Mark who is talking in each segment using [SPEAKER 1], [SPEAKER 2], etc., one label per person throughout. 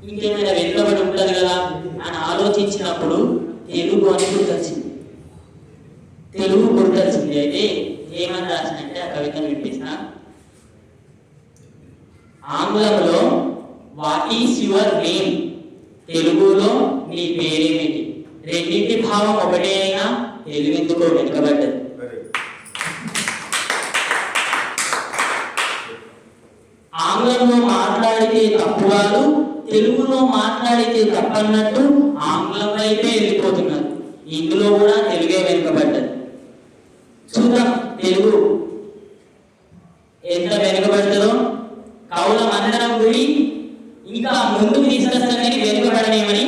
[SPEAKER 1] ఇంకేమైనా వెనుకబడి ఉంటుంది కదా అని ఆలోచించినప్పుడు తెలుగు అని గుర్తొచ్చింది. తెలుగు గుర్తొచ్చింది. అయితే ఏమని రాసినంటే ఆ కవితను వినిపిస్తా. ఆంగ్లంలో వాట్ ఈస్ యువర్ నేమ్, తెలుగులో నీ పేరేమిటి? రెండింటి భావం ఒకటే అయినా తెలుగు ఎందుకో వెనుకబడ్డది. ఆంగ్లంలో మాట్లాడితే తప్పు కాదు, తెలుగులో మాట్లాడితే తప్పన్నట్టు ఆంగ్లం వైపే వెళ్ళిపోతున్నారు. ఇందులో కూడా తెలుగే వెనుకబడ్డది. చూద్దాం తెలుగు ఎంత వెనుకబడ్డదో. కవుల మందరం గురి ఇంకా ముందుకు తీసుకొస్తానని వెనుకబడనేమని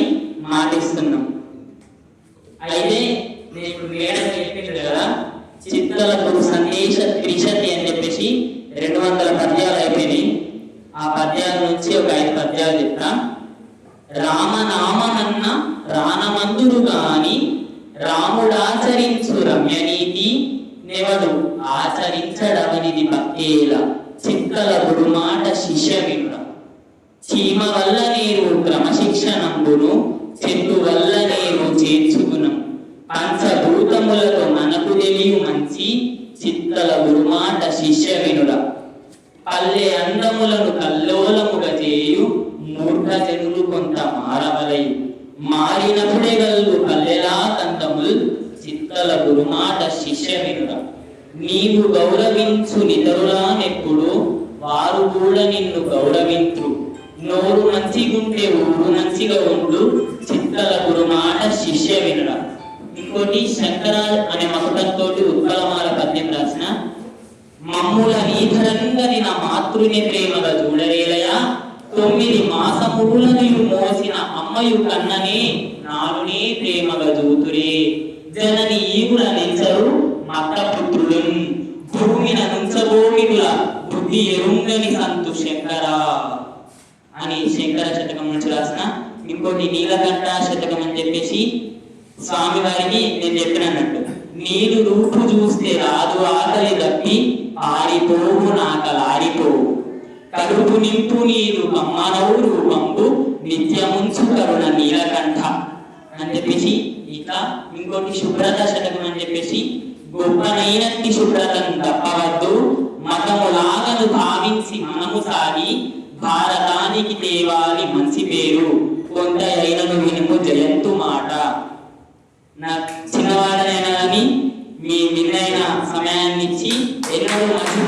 [SPEAKER 1] మాటిస్తున్నాం. అయితే నేను ఇప్పుడు మేడం చెప్పింది కదా, చిత్తలకు సందేశ త్రిశతి అని చెప్పేసి 200 పద్యాలు అయిపోయినాయి. ఆ పద్యాల నుంచి ఒక 5 పద్యాలు చెప్తా. రామనామనన్న రానమందురు గాని రాముడాచరించు రమ్యనీతి నెవడు ఆచరించడమనిది భక్తేల చిత్తల గురుమాట శిష్యమిడ. చీమ వల్ల నీరు క్రమశిక్షణంబును చెట్టు వల్ల నీరు చేర్చుకునం. పంచభూతములతో మనకు తెలియు మంచి చిత్తల గురుమాట శిష్యమినుడ. పల్లె అందములను కల్లోలముగా చేయు మూర్ఖ జనులు కొంత మారవలయు. మారినప్పుడే గల్లు పల్లెలా కంతముల్ చిత్తల గురుమాట శిష్యమినుడ. నీవు గౌరవించు నితరులానెప్పుడు వారు కూడా నిన్ను గౌరవించు. నోరు మంచిగుంటే ఊరు మంచిగా ఉండు చిత్తల గురుమాట శిష్యమినుడ. ఇంకోటి శంకరాల్ అనే మకుటంతో ఉత్పలమాల పద్యం రాసిన. మమ్ముల నీధరంగని నా మాతృని ప్రేమగా చూడరేలయా. 9 మాసములను మోసిన అమ్మయు కన్ననే నాలునే ప్రేమగా చూతురే. జనని ఈగుల నించరు మత్త పుత్రుడు భూమిన నుంచబోమిగుల బుద్ధి ఎరుంగని సంతు శంకరా అని శంకర శతకం నుంచి రాసిన. ఇంకోటి నీలకంఠ శతకం అని చెప్పేసి స్వామి వారికి నేను చెప్పినట్టు. నీరు రూపు చూస్తే రాదు ఆకలి తప్పి పారిపోవు నాకలారిపోవు. కడుపు నింపు నీరు కమ్మనవు రూపంబు నిత్యముంచు కరుణ నీలకంఠ అని చెప్పేసి. ఇట్లా ఇంకోటి శుభ్రత శతకం అని చెప్పేసి గొప్పనైనట్టి శుభ్రతను తప్పవద్దు మతములాగను భావించి మనము సాగి భారతానికి తేవాలి మంచి పేరు కొంత అయినను వినుము జయంతు మాట. నా చిన్నవాడనైనా కానీ మీ విలువైన సమయాన్ని ఇచ్చి ఎన్నడూ మంచి